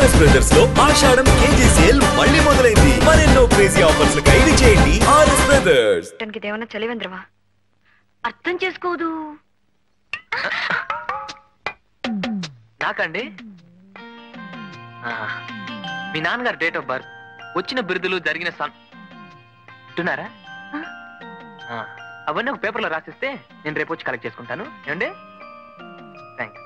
RS brothers లో ఆషాఢం KG sale మళ్ళీ మొదలైంది. మరెన్నో క్రేజీ ఆఫర్స్ ఖైదీ చేయండి ఆర్ఎస్ బ్రదర్స్. ఇదేమన్నా చలివేంద్రమా? అర్థం చేసుకోదు. నాకండి మీ నాన్నగారు డేట్ ఆఫ్ బర్త్, వచ్చిన బిరుదులు, జరిగిన అంటున్నారా? అవన్నీ ఒక పేపర్లో రాసిస్తే నేను రేపు వచ్చి కలెక్ట్ చేసుకుంటాను. ఏమండి? థ్యాంక్స్.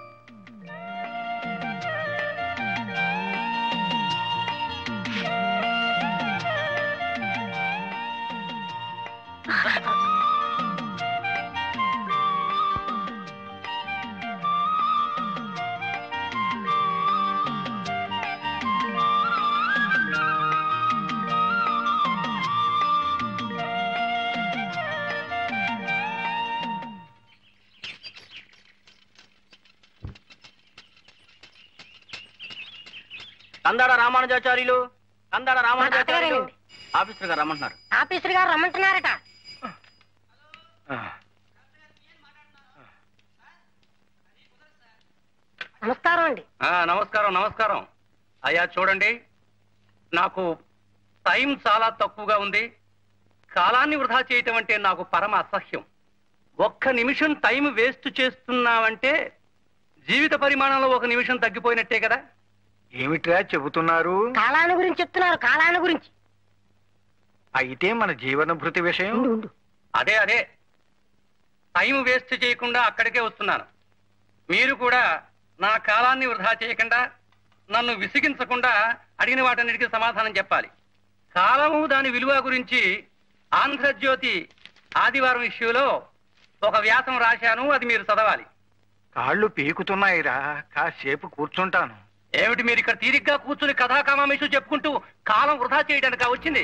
కందాడ రామానుజాచార్యులు, కందాడ రామానుజాచార్యులు ఆఫీసర్ గారు రమ్మంటున్నారు. ఆఫీసర్ గారు రమ్మంటున్నారట. నమస్కారం అండి. నమస్కారం నమస్కారం. అయ్యా చూడండి, నాకు టైం చాలా తక్కువగా ఉంది. కాలాన్ని వృధా చేయటం అంటే నాకు పరమ అసహ్యం. ఒక్క నిమిషం టైం వేస్ట్ చేస్తున్నామంటే జీవిత పరిమాణంలో ఒక నిమిషం తగ్గిపోయినట్టే కదా. ఏమిట్రా చెబుతున్నారు? కాలాన్ని గురించి చెప్తున్నారు. కాలాన్ని గురించి. అయితే మన జీవన భృతి విషయం. అదే అదే టైం వేస్ట్ చేయకుండా అక్కడికే వస్తున్నాను. మీరు కూడా నా కాలాన్ని వృధా చేయకుండా, నన్ను విసిగించకుండా అడిగిన వాటన్నిటికీ సమాధానం చెప్పాలి. కాలము దాని విలువ గురించి ఆంధ్రజ్యోతి ఆదివారం ఇష్యూలో ఒక వ్యాసం రాశాను. అది మీరు చదవాలి. కాళ్ళు పీకుతున్నాయిరా, కాసేపు కూర్చుంటాను. ఏమిటి మీరు ఇక్కడ తీరిగ్గా కూర్చుని కథాకామేషు చెప్పుకుంటూ కాలం వృధా చేయడానికి వచ్చింది?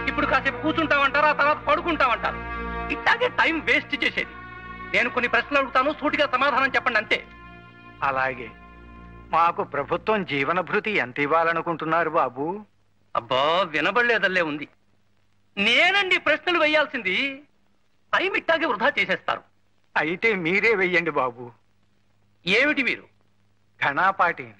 ఇప్పుడు కాసేపు కూర్చుంటామంటారు, ఆ తర్వాత పడుకుంటామంటారు. ఇట్లాగే టైం వేస్ట్ చేసేది. నేను కొన్ని ప్రశ్నలు అడుగుతాను, సూటిగా సమాధానం చెప్పండి అంతే. అలాగే. మాకు ప్రభుత్వం జీవన భృతి ఎంత ఇవ్వాలనుకుంటున్నారు బాబు? అబ్బా వినబడలేదల్లే ఉంది. నేనండి ప్రశ్నలు వేయాల్సింది. టైం ఇట్టాగే వృధా చేసేస్తారు. అయితే మీరే వెయ్యండి బాబు. ఏమిటి మీరు? ఘనాపాటిని.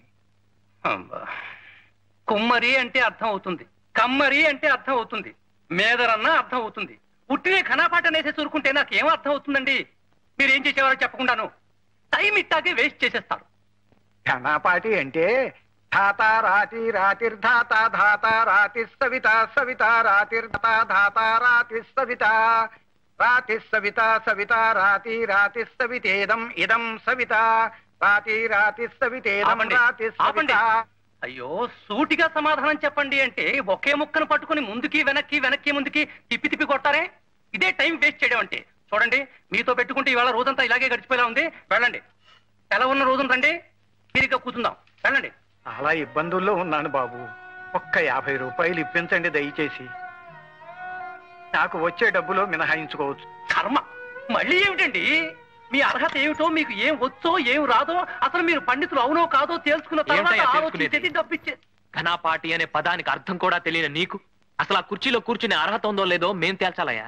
కుమ్మరి అంటే అర్థం అవుతుంది, కమ్మరి అంటే అర్థం అవుతుంది, మేదరన్నా అర్థం అవుతుంది. పుట్టినే ఘనాపాట అనేసి చూరుకుంటే నాకు ఏం అర్థం అవుతుందండి? మీరేం చేసేవారో చెప్పకుండాను టైం ఇట్టాగే వేస్ట్ చేసేస్తారు. ఘనాపాటి అంటే ధాత రాతి రాతిర్ధాత ధాత రాతి సవిత సవిత రాతిర్ధాత ధాత రాతి సవిత రాతి సవిత సవిత రాతి రాతి సవితేదం ఇదం సవిత రాతి రాతి సవితేదం రాతి సవిత. అయ్యో సూటిగా సమాధానం చెప్పండి అంటే ఒకే ముక్కను పట్టుకుని ముందుకి వెనక్కి వెనక్కి ముందుకి తిప్పి తిప్పి కొట్టారే. ఇదే టైం వేస్ట్ చేయడం అంటే. చూడండి, మీతో పెట్టుకుంటే ఇవాళ రోజంతా ఇలాగే గడిచిపోయేలా ఉంది. వెళ్ళండి. ఎలా ఉన్న రోజున రండి, తీరిగ్గా కూర్చుందాం. వెళ్ళండి. చాలా ఇబ్బందుల్లో ఉన్నాను బాబు. ఒక్క 50 రూపాయలు ఇప్పించండి దయచేసి. నాకు వచ్చే డబ్బులో మినహాయించుకోవచ్చు. కర్మ, మళ్ళీ ఏమిటండి? మీ అర్హత ఏమిటో, మీకు ఏం వచ్చో ఏం రాదో, అసలు మీరు పండితులు అవునో కాదో తేల్చుకున్న తర్వాత ఆలోచించేది డబ్బిచ్చే. ఘనాపాటి అనే పదానికి అర్థం కూడా తెలియని నీకు అసలు ఆ కుర్చీలో కూర్చునే అర్హత ఉందో లేదో మేం తేల్చాలయ్యా.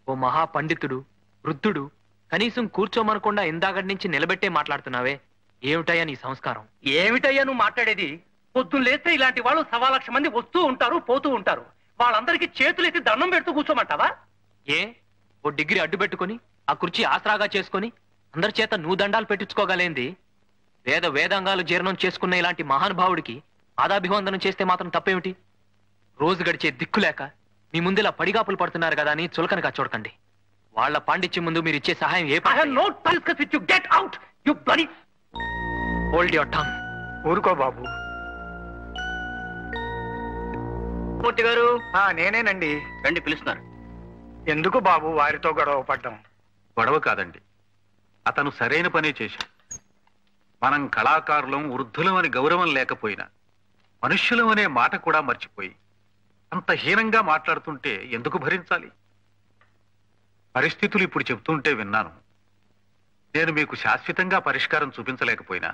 ఓ మహా పండితుడు, వృద్ధుడు, కనీసం కూర్చోమనకుండా ఇందాకటి నుంచి నిలబెట్టే మాట్లాడుతున్నావే, ఏమిటయ్యా నీ సంస్కారం? ఏమిటయ్యా నువ్వు మాట్లాడేది? పొద్దున్న లేస్తే ఇలాంటి వాళ్ళు 1,00,000 మంది వస్తూ ఉంటారు, పోతూ ఉంటారు. వాళ్ళందరికీ చేతులెత్తి దండం పెడుతూ కూర్చోమంటావా? ఏ ఓ డిగ్రీ అడ్డు పెట్టుకుని ఆ కుర్చీ ఆసరాగా చేసుకుని అందరి చేత నువ్వు దండాలు పెట్టించుకోగలేంది? వేదాంగాలు జీర్ణం చేసుకున్న ఇలాంటి మహానుభావుడికి పాదాభివందనం చేస్తే మాత్రం తప్పేమిటి? రోజు గడిచే దిక్కులేక మీ ముందు ఇలా పడిగాపులు పడుతున్నారు కదా అని చులకనగా చూడకండి. వాళ్ళ పాండిత్యం ముందు మీరు ఇచ్చే సహాయం ఏ హోల్డ్ యువర్ టంగ్. ఊరుకో బాబు. మూర్తి గారు. నేనేనండి. రండి, పిలుస్తున్నారు. ఎందుకు బాబు వారితో గొడవ పడ్డం? గొడవ కాదండి, అతను సరైన పనే చేశాడు. మనం కళాకారులం, వృద్ధులం అని గౌరవం లేకపోయినా మనుష్యులం అనే మాట కూడా మర్చిపోయి అంత హీనంగా మాట్లాడుతుంటే ఎందుకు భరించాలి? పరిస్థితులు ఇప్పుడు చెబుతుంటే విన్నాను. నేను మీకు శాశ్వతంగా పరిష్కారం చూపించలేకపోయినా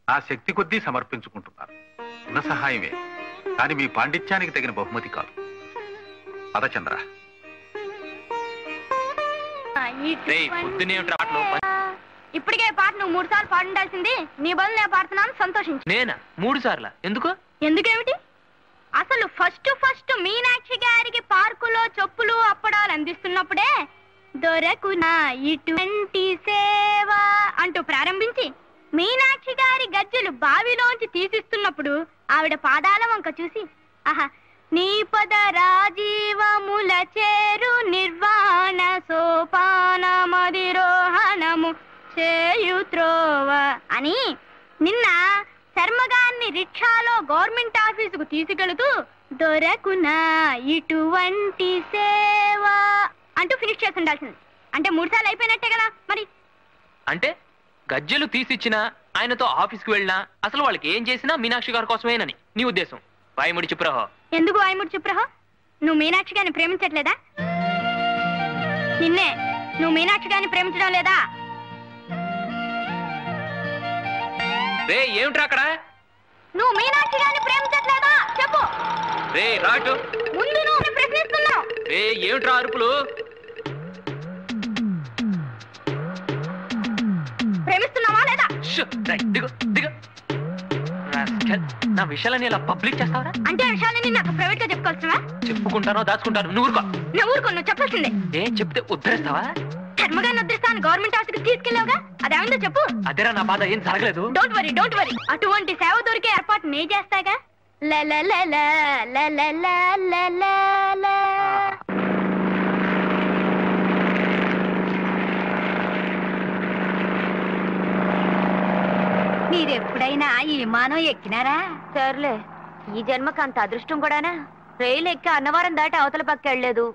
నా శక్తి కొద్దీ సమర్పించుకుంటున్నాను. ఉన్న సహాయమే, కానీ మీ పాండిత్యానికి తగిన బహుమతి కాదు. పదచంద్ర. పొద్దునే ఇప్పటికే పాట నువ్వు 3 సార్లు పాడుండాల్సింది. నీ బదులు నేను పాడుతున్నాను, సంతోషించు. నేనా 3 సార్లా? ఎందుకు? ఎందుకేమిటి? అసలు ఫస్ట్ మీనాక్షి గారికి పార్కులో చెప్పులు అప్పడాలు అందిస్తున్నప్పుడే దొరకునా ఇటువంటి సేవ అంటూ ప్రారంభించి మీనాక్షి గారి గజ్జెలు బావిలోంచి తీసిస్తున్నప్పుడు ఆవిడ పాదాల వంక చూసి ఆహా నీ పద రాజీవముల చేరు నిర్వాణ సోపానమధిరోహణము చేయుత్రోవ అని నిన్న శర్మగారిని రిక్షాలో గవర్నమెంట్ ఆఫీసుకు తీసుకెళుతూ దొరకునా ఇటువంటి సేవ అంటూ ఫినిష్ చేసి ఉండాల్సింది. అంటే 3 సార్లు అయిపోయినట్టే కదా మరి. అంటే గజ్జెలు తీసిచ్చినా ఆయనతో ఆఫీస్కి వెళ్ళినా అసలు వాళ్ళకి ఏం చేసినా మీనాక్షి గారి కోసమేనని నీ ఉద్దేశం. వాయిముడి చెప్పురహో. ఎందుకు వాయిముడి చెప్పురహో? నువ్వు మీనాక్షి గారిని ప్రేమించట్లేదా? నిన్నే, నువ్వు మీనాక్షి గారిని ప్రేమించడం లేదా? రే ఏమిట్రా అక్కడ? నువ్వు మీనాక్షి గారిని ప్రేమించట్లేదా చెప్పు. రే రాటు. ముందు నువ్వు ప్రశ్నిస్తున్నావు. రే ఏమిట్రా అరుపులు? ప్రేమిస్తున్నావా లేదా? దిగు దిగు. నా విషయాలని ఇలా పబ్లిక్ చేస్తావరా? అంటే విషయాలని నాకు ప్రైవేట్ గా చెప్పుకోవచ్చువా? చెప్పుకుంటానో దాచుకుంటాను. నువ్వు ఊరుకో. నువ్వు చెప్పాల్సిందే. ఏం చెప్తే ఉద్ధరిస్తావా? ధర్మగారిని ఉద్ధరిస్తాను గవర్నమెంట్ ఆఫీస్కి తీసుకెళ్ళావుగా, అదేమిందో చెప్పు. అదేరా నా బాధ. ఏం జరగలేదు. Don't worry. అటువంటి సేవ దొరికే ఏర్పాటు నే చేస్తాగా. మీరెప్పుడైనా ఈ విమానం ఎక్కినారా? సర్లే, ఈ జన్మకు అంత అదృష్టం కూడానా? రైలు ఎక్కి అన్నవరం దాటి అవతల పక్క వెళ్ళలేదు.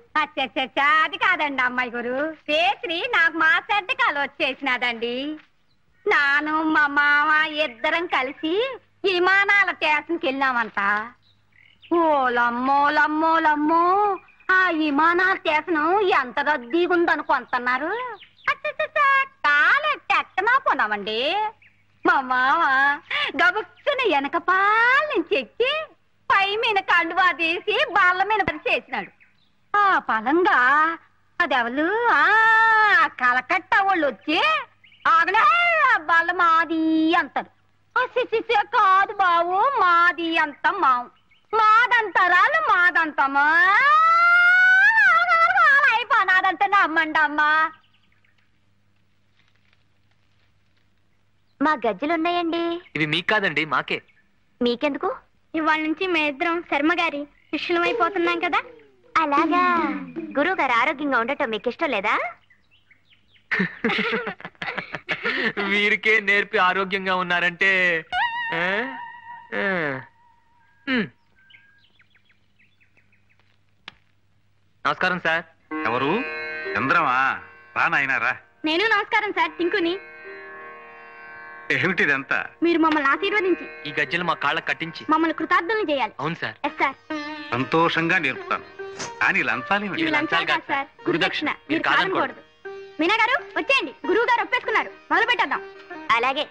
అది కాదండి అమ్మాయి గారు, పేత్రి నాకు మాట్లాడకాలు వచ్చేసినాదండి. నాను మా మామ ఇద్దరం కలిసి విమానాల స్టేషన్కి వెళ్ళామంట. ఓలమ్మో ఆ విమానాల స్టేషన్ ఎంత రద్దీగా ఉందనుకుంటున్నారు. కాలెట్టెక్కనా పోనామండి. మా మామ గబుక్కున వెనక పాల నుంచి ఎక్కి పై మీద కండువా తీసి బాళ్ళ మీద చేసినాడు. ఆ పలంగా అదెవలు కలకట్ట వాళ్ళు వచ్చి ఆగలే బాళ్ళ మాది అంటారు. కాదు బావు, మాది అంత మావు, మాదంతరాలు మాదంతమా అయిపోనాదంత నమ్మండి అమ్మా. మా గజ్జలున్నాయండి. ఇవి మీకు కాదండి, మాకే. మీకెందుకు? ఇవాళ నుంచి మేమిద్దరం శర్మ గారి శిష్యులమైపోతున్నాం కదా. అలాగా. గురువు గారు ఆరోగ్యంగా ఉండటం మీకు ఇష్టం లేదా? వీరికే నేర్పి ఆరోగ్యంగా ఉన్నారంటే నమస్కారం సార్. ఎవరు? చంద్రమా? రా నాయనారా. నేను నమస్కారం సార్, టింకుని. ఏమిటిదంతా? మీరు మమ్మల్ని ఆశీర్వదించి ఈ గజ్జలు మా కాళ్ళ కట్టించి మమ్మల్ని కృతార్థులను చేయాలి. అవును సార్. Yes sir. సంతోషంగా నేర్పుతాను, కానీ లంచాలేమిటి? ఇవి లంచాలు కాదు సార్, గురుదక్షిణ. మీరు కాదనకూడదు. మీనా గారు వచ్చేయండి, గురువు గారు ఒప్పేసుకున్నారు, మొదలు పెట్టేద్దాం. అలాగే.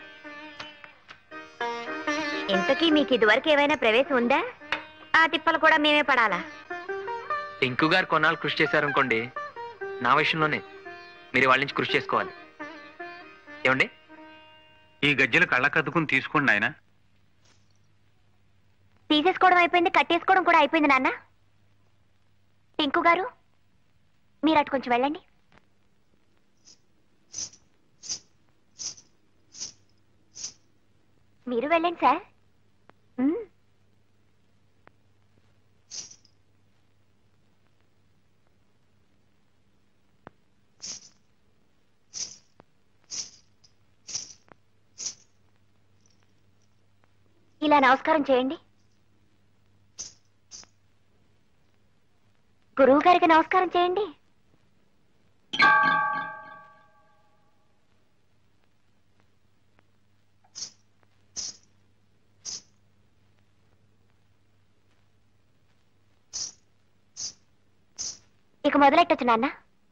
ఇంతకీ మీకు ఇదివరకు ఏమైనా ప్రవేశం ఉందా? ఆ తిప్పలు కూడా మేమే పడాలా? టింకు గారు కొన్నాళ్ళు కృషి చేశారనుకోండి, నా విషయంలోనే మీరు వాళ్ళ నుంచి కృషి చేసుకోవాలి. ఏమండి? ఈ గజ్జలు కళ్ళకద్దుకుని తీసుకోండి ఆయన. తీసేసుకోవడం అయిపోయింది, కట్టేసుకోవడం కూడా అయిపోయింది నాన్న. టింకు గారు మీరు అటు కొంచెం వెళ్ళండి. మీరు వెళ్ళండి సార్. ఇలా నమస్కారం చేయండి. గురువు గారికి నమస్కారం చేయండి. ఇక మొదలెట్టొచ్చు నాన్న.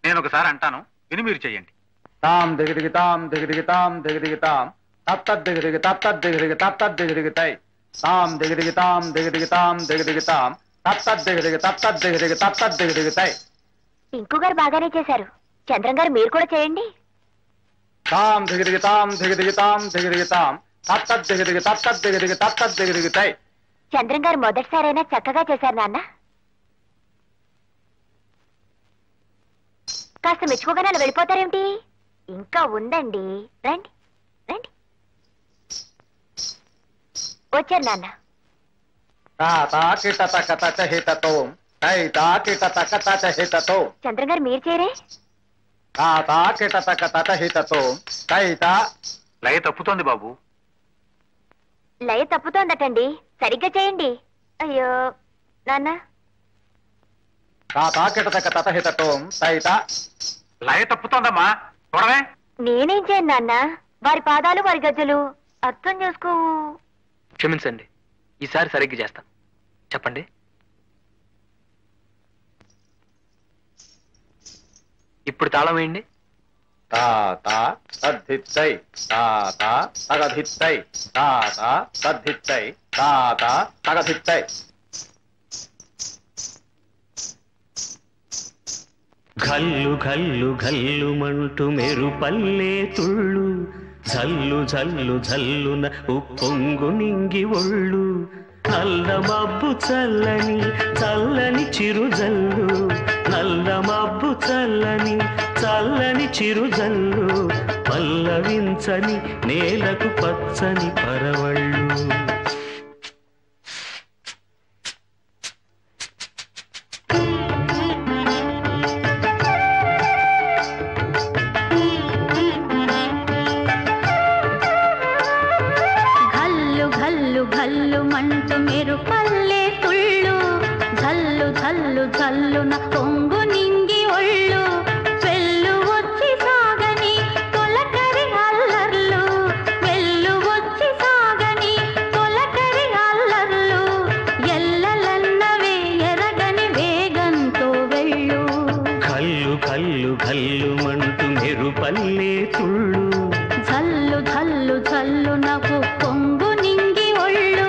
నేను ఒకసారి అంటాను, విని మీరు చెయ్యండి. తాం దిగిదిగితాం దిగిదిగితాం దిగిదిగితాం తత్తద్దిగిదిగి తత్తద్దిగిదిగి తత్తద్దిగిదిగితాయి తాం దిగిదిగితాం దిగిదిగితాం దిగిదిగితాం తత్తద్దిగిదిగి తత్తద్దిగిదిగి తత్తద్దిగిదిగితాయి. టింకు గారు బాగానే చేశారు. చంద్రం గారు మీరు కూడా చేయండి. తాం దిగిదిగితాం దిగిదిగితాం దిగిదిగితాం తత్తద్దిగిదిగి తత్తద్దిగిదిగి తత్తద్దిగిదిగితై. చంద్రం గారు మొదటిసారైనా చక్కగా చేశారు నాన్న. కాస్త మెచ్చుకోగానే అలా వెళ్ళిపోతారేమిటి? ఇంకా ఉందండి, రండి రండి. వచ్చారు నాన్న. చంద్రం గారు మీరు చేరే. లయ తప్పుతోంది బాబు. లయ తప్పుతోందటండి, సరిగ్గా చేయండి. అయ్యో నాన్న. లయ తప్పుతోందమ్మా, చూడవే. నేనేం చేయను నాన్న, వారి పాదాలు వారి గజ్జలు అర్థం చేసుకోవు. క్షమించండి, ఈసారి సరిగ్గా చేస్తాను. చెప్పండి. ఇప్పుడు తాళం వేయండి. తద్ధిత్తై తాత తగధిత్తై తాత తద్ధిత్తై తాత తగధిత్తై. ఘల్లు ఘల్లు ఘల్లుమంటూ మెరుపల్లే తుళ్ళు, జల్లు జల్లు జల్లున ఉప్పొంగు నింగి ఒళ్ళు. నల్ల మబ్బు చల్లని చల్లని చిరుజల్లు, నల్ల మబ్బు చల్లని చల్లని చిరుజల్లు. పల్లవించని నేలకు పచ్చని పరవళ్ళు. మంటూ మెరుపల్లే తుళ్ళు, జల్లు జల్లు జల్లున పొంగు నింగి ఒళ్ళు. వెళ్ళు వచ్చి సాగని తొలకరి అల్లర్లు, వెళ్ళు వచ్చి సాగని తొలకరి అల్లర్లు. ఎల్లలన్నవే ఎరగని వేగంతో వెళ్ళు. కల్లు కల్లు కల్లుమంటూ మెరుపల్లే తుళ్ళు, జల్లు జల్లు జల్లునకు పొంగు నింగి ఒళ్ళు.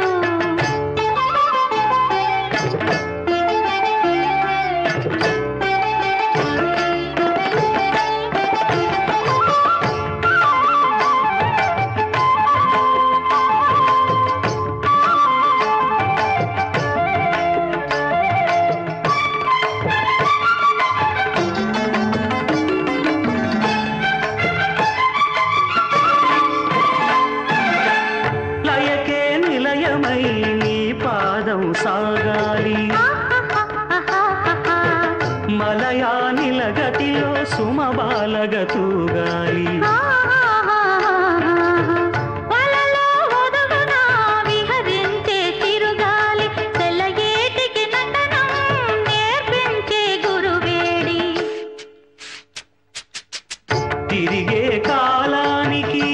సాగాలి మలయానిల గతిలో సుమబాలగ తూగాలి. వలలో ఒదుగునా విహరించే తిరుగాలి, తెల్లయేటికి నటనం నేర్పించే గురువేడి. తిరిగే కాలానికి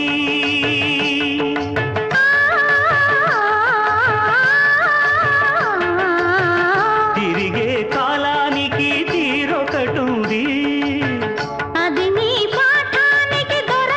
తీరొకటుంది, అది నీ పాఠానికి దొర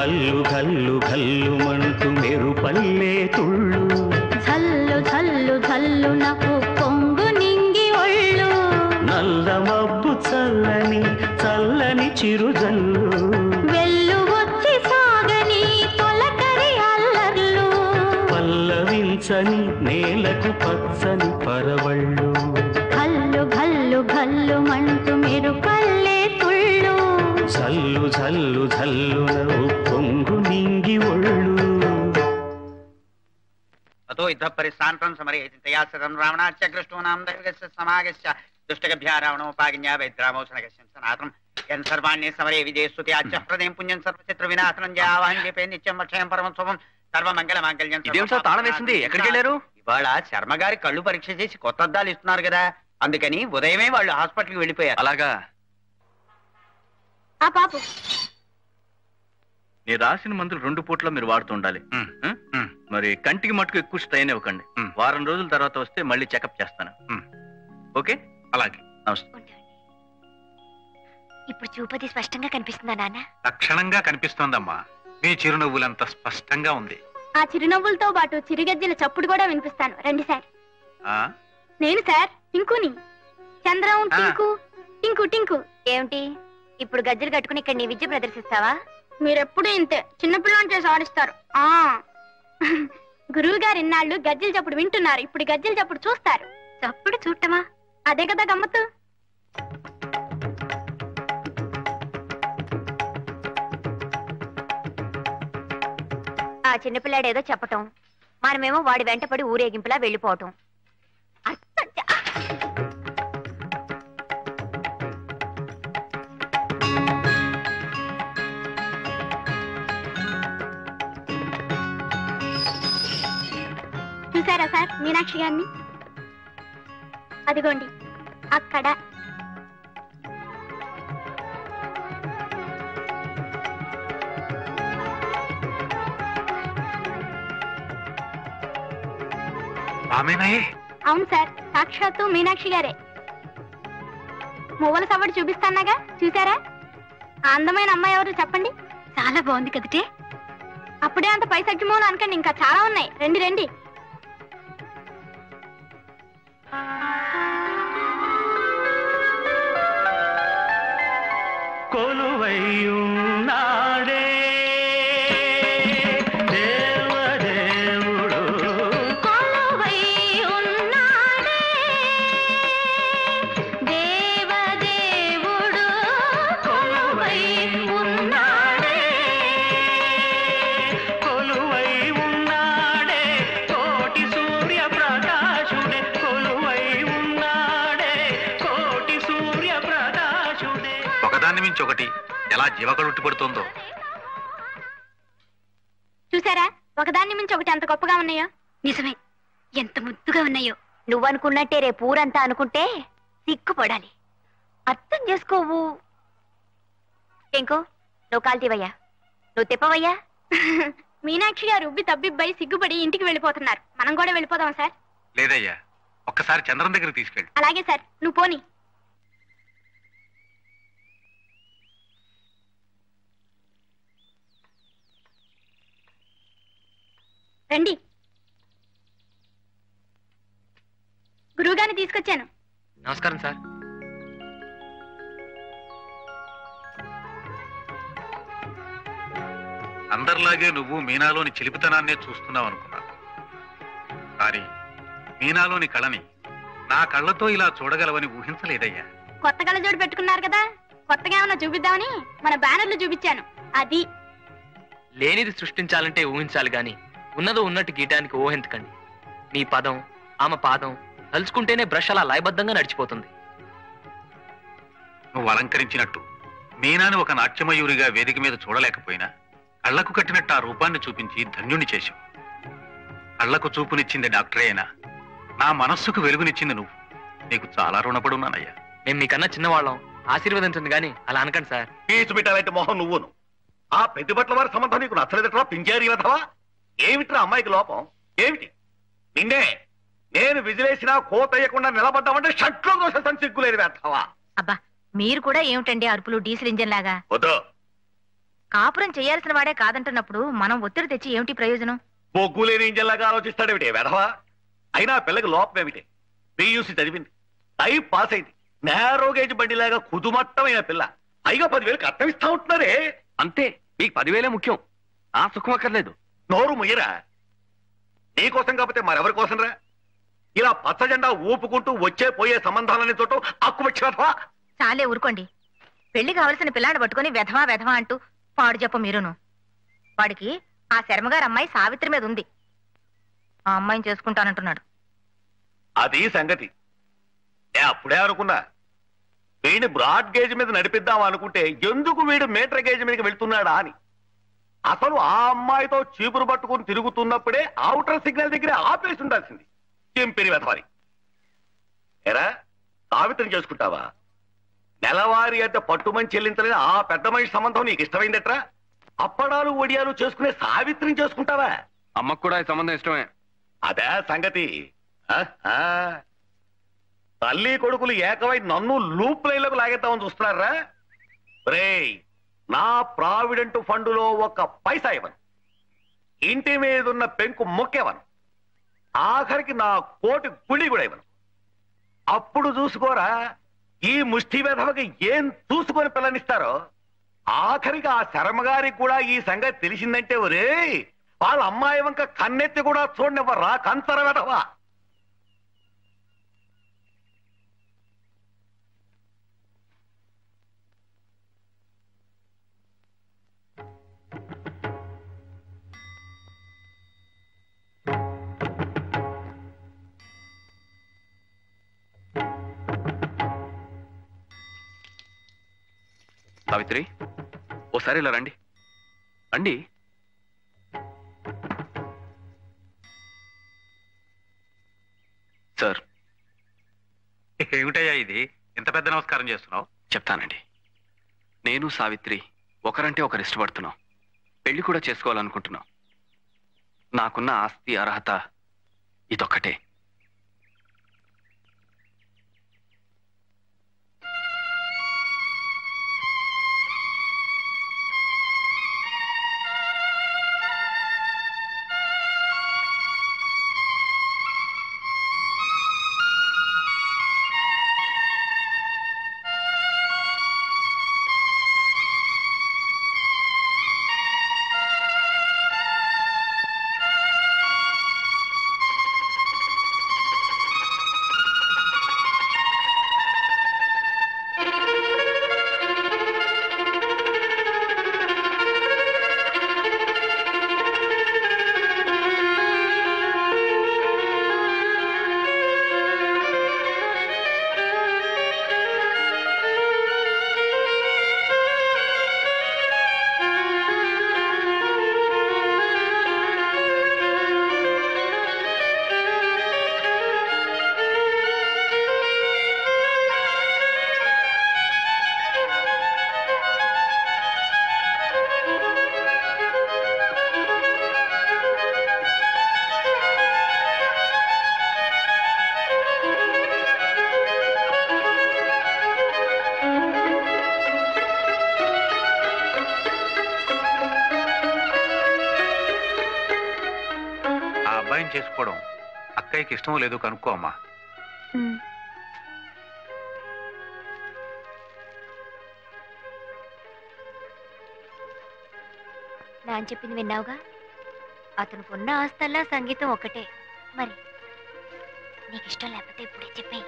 ఘల్లు ఘల్లు ఘల్లుమంటూ మెరుపల్లే తుళ్ళు ఝల్లు ఝల్లు ఝల్లున పొంగు నింగి ఒళ్ళు నల్ల మబ్బు చల్లని చల్లని చిరుజల్లు వెళ్ళు వచ్చి సాగని తొలకరి అల్లర్లు పల్లవించని నేలకు పచ్చని పరవళ్ళు ఘల్లు ఘల్లు ఘల్లుమంటూ మెరుపల్లే తుళ్ళు జల్లు జల్లు జల్లున పొంగు నింగి ఒళ్ళు అతో యుద్ధ పరిశాంతం సమరే చింతయా సదం రావణాచ కృష్ణోనాం దైవగస్య సమాగస్య దుష్టగభ్యా రావణోపాజ్ఞా వైద్రామోషణగస్య సనాతం యన్ సర్వాణ్య సమరే విజయస్తుతి అచ్చహ్రదేం పుణ్యం సర్వచిత్ర వినాశనం జయావాహం చెప్పే నిత్యం వర్షయం పరమం శుభం సర్వమంగళ మాంగళ్యం. ఇదేం సార్ తాళం వేసింది? ఎక్కడికి వెళ్ళారు? ఇవాళ శర్మ గారి కళ్ళు పరీక్ష చేసి కొత్త అద్దాలు ఇస్తున్నారు కదా, అందుకని ఉదయమే వాళ్ళు హాస్పిటల్కి వెళ్ళిపోయారు. అలాగా? ఆ పాపు నేను రాసిన మందులు 2 పూట్ల మీరు వాడుతూ ఉండాలి. మరి కంటికి మట్టుకు ఎక్కువ స్ట్రెయిన్ ఇవ్వకండి. వారం రోజుల తర్వాత వస్తే మళ్ళీ చెకప్ చేస్తాను. ఓకే? అలాగే. నమస్తే. ఇప్పుడు చూపది స్పష్టంగా కనిపిస్తుందా నాన్న? లక్షణంగా కనిపిస్తోందమ్మా. మీ చిరునవ్వులంత స్పష్టంగా ఉంది. ఆ చిరునవ్వులతో పాటు చిరుగజ్జల చప్పుడు కూడా వినిపిస్తాను. రండి సార్. నేను సార్ టింకుని. చంద్రం టింకు టింకు టింకు. ఏమిటి ఇప్పుడు గజ్జలు కట్టుకుని ఇక్కడ నీ విద్య ప్రదర్శిస్తావా? మీరెప్పుడు ఇంతే చిన్నపిల్లని చేసి ఆడిస్తారు. గురువు గారు ఇన్నాళ్ళు గజ్జలు చప్పుడు వింటున్నారు, ఇప్పుడు గజ్జలు చప్పుడు చూస్తారు. చప్పుడు చూడటమా? అదే కదా గమ్మత్తు. ఆ చిన్నపిల్లాడేదో చెప్పటం, మనమేమో వాడి వెంటపడి ఊరేగింపులా వెళ్ళిపోవటం. చూసారా సార్ మీనాక్షి గారిని? అదిగోండి అక్కడ. అవును సార్, సాక్షాత్తు మీనాక్షి గారే. మువ్వల సవ్వడి చూపిస్తానాగా, చూసారా? ఆ అందమైన అమ్మాయి ఎవరు చెప్పండి? చాలా బాగుంది కదటే. అప్పుడే అంత పైసజ్జమోలు అనకండి, ఇంకా చాలా ఉన్నాయి. రండి రండి. కొలువైయున్నాడే దేవదేవుడు కొలువైయున్నాడే దేవదేవుడు కొలువైయున్నాడే కొలువైయున్నాడే కోటి సూర్య ప్రకాశుడే కొలువైయున్నాడే కోటి సూర్య ప్రకాశుడే. ఒకదాన్ని మించి ఒకటి ఎలా జీవకళుట్టి పడుతోందో. చూసారా ఒకదాన్ని మించి ఒకటి ఎంత గొప్పగా ఉన్నాయో? నిజమే, ఎంత ముద్దుగా ఉన్నాయో. నువ్వనుకున్నట్టే రేపు ఊరంతా అనుకుంటే సిగ్గుపడాలి. అర్థం చేసుకోవు. ఇంకో నువ్వు కాల్తీవయ్యా, నువ్వు తిప్పవయ్యా. మీనాక్షి గారు ఉబ్బి తబ్బిబ్బై సిగ్గుపడి ఇంటికి వెళ్ళిపోతున్నారు. మనం కూడా వెళ్ళిపోదాం సార్? లేదయ్యా, ఒక్కసారి చంద్రం దగ్గరికి తీసుకెళ్ళి. అలాగే సార్, నువ్వు పోనీ. రండి, గురువుగారిని తీసుకొచ్చాను. నమస్కారం సార్. అందరిలాగే నువ్వు మీనాలోని చిలిపితనాన్నే చూస్తున్నావు అనుకున్నాను. కానీ మీనాలోని కళని నా కళ్ళతో ఇలా చూడగలవని ఊహించలేదయ్యా. కొత్త కళ్ళజోడు పెట్టుకున్నారు కదా, కొత్తగా ఏమన్నా చూపిద్దామని మన బ్యానర్లు చూపించాను. అది లేనిది సృష్టించాలంటే ఊహించాలి గాని ఉన్నదో ఉన్నట్టు గీయడానికి ఊహించకండి. నీ పదం ఆమె పాదం తలుచుకుంటేనే బ్రష్ అలా లయబద్ధంగా నడిచిపోతుంది. నువ్వు అలంకరించినట్టు మీనాని ఒక నాట్యమయూరిగా వేదిక మీద చూడలేకపోయినా కళ్లకు కట్టినట్టు ఆ రూపాన్ని చూపించి ధన్యుణ్ణి చేశావు. కళ్లకు చూపునిచ్చింది డాక్టరే అయినా నా మనస్సుకు వెలుగునిచ్చింది నువ్వు. నీకు చాలా రుణపడి ఉన్నానయ్యా. మేము మీకన్నా చిన్నవాళ్ళం, ఆశీర్వదించండి గాని అలా అనకండి సార్. పీచు పెట్టాలంటే మొహం నువ్వును. ఆ పెద్ద బట్ల వారి సంబంధం నీకు నచ్చలేదట్రా పింజారి వెధవా? ఏమిట్రా అమ్మాయికి లోపం ఏమిటి? నిన్నే నేను విజిలేసినా కోతయ్యకుండా నిలబడ్డామంటే షట్లో దోషం సిగ్గులేదు వెధవా. అబ్బా మీరు కూడా ఏమిటండి అరుపులు డీజిల్ ఇంజన్ లాగా? వద్దు, కాపురం చేయాల్సిన వాడే కాదంటున్నప్పుడు మనం ఒత్తిడి తెచ్చి ఏమిటి ప్రయోజనం? బొగ్గులేని ఇంజల్లాగా ఆలోచిస్తాడేమిటే వెధవా? అయినా పిల్లకి లోపం ఏమిటి? పియూసీ చదివింది, టైప్ పాస్ అయింది, నేరో గేజ్ బండిలాగా కుదుమట్టమైన పిల్ల. పైగా 10,000 కట్నం ఇస్తా ఉంటున్నారే. అంతే, మీకు 10,000 ముఖ్యం, ఆ సుఖం అక్కర్లేదు. నోరు ముయ్యరా. నీకోసం కాకపోతే మరెవరి కోసం రా? ఇలా పచ్చ జెండా ఊపుకుంటూ వచ్చే పోయే సంబంధాలని చూడటం అక్కువచ్చినవా? చాలే ఊరుకోండి. పెళ్లి కావలసిన పిల్లాన్ని పట్టుకుని వెధవా వెధవా అంటూ పాడు చెప్ప మీరును. వాడికి ఆ శర్మగారు అమ్మాయి సావిత్రి మీద ఉంది. ఆ అమ్మాయిని చేసుకుంటానంటున్నాడు. అది సంగతి. అప్పుడే అనుకున్నా వీడిని బ్రాడ్ గేజ్ మీద నడిపిద్దాం అనుకుంటే ఎందుకు వీడు మీటర్ గేజ్ మీదకి వెళ్తున్నాడా అని. అసలు ఆ అమ్మాయితో చీపురు పట్టుకుని తిరుగుతున్నప్పుడే ఔటర్ సిగ్నల్ దగ్గర ఆపేసి ఉండాల్సింది. చెంపిరి వెధవారి. ఎరా, సావిత్రిని చేసుకుంటావా? నెలవారీ అంటే పట్టుమని చెల్లించలేని ఆ పెద్ద మనిషి సంబంధం నీకు ఇష్టమైందట్రా? అప్పడాలు ఒడియాలు చేసుకునే సావిత్రిని చేసుకుంటావా? అమ్మకు కూడా ఈ సంబంధం ఇష్టమే. అదే సంగతి. తల్లి కొడుకులు ఏకమై నన్ను లూప్ లైన్లకు లాగేద్దామని చూస్తున్నారా? రేయ్, నా ప్రావిడెంట్ ఫండులో 1 పైసా ఇవ్వను, ఇంటి మీదున్న పెంకు మొక్కేవను, ఆఖరికి నా కోటి గుడి కూడా ఇవ్వను. అప్పుడు చూసుకోరా ఈ ముష్టి వెధవకి ఏం చూసుకొని పిల్లనిస్తారో. ఆఖరికి ఆ శర్మగారికి కూడా ఈ సంగతి తెలిసిందంటే ఒరే వాళ్ళ అమ్మాయి వంక కన్నెత్తి కూడా చూడనివ్వరా కంచర వెధవా. సావిత్రి, ఓసారి ఇలా రండి. రండి. సార్. ఏమిటయ్యా ఇది? ఇంత పెద్ద నమస్కారం చేస్తున్నావు? చెప్తానండి. నేను సావిత్రి ఒకరంటే ఒకరు ఇష్టపడుతున్నాం, పెళ్లి కూడా చేసుకోవాలనుకుంటున్నాం. నాకున్న ఆస్తి అర్హత ఇదొక్కటే. చేసుకోవడం అక్కయ్యకి ఇష్టం లేదు కనుక్కో అమ్మా. నాన్న చెప్పింది విన్నావుగా? అతనికి ఉన్న ఆస్తల్లా సంగీతం ఒకటే. మరి నీకు ఇష్టం లేకపోతే ఇప్పుడే చెప్పేయి.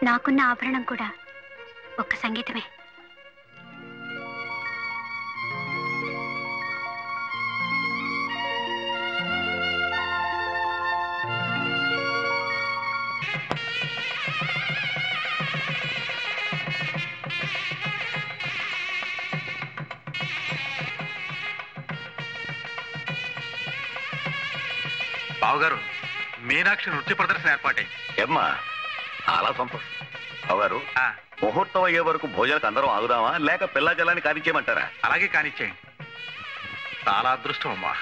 నాకున్న ఆభరణం కూడా ఒక్క సంగీతమే. బావగారు, మీనాక్షి నృత్య ప్రదర్శన ఏర్పాటైంది. ఏమ్మా, చాలా సంతోషం. బావగారు, ముహూర్తం అయ్యే వరకు భోజనాలకు అందరం ఆగుదామా లేక పిల్ల జలాన్ని కానిచ్చేయమంటారా? అలాగే కానిచ్చేయండి. చాలా అదృష్టం అమ్మా.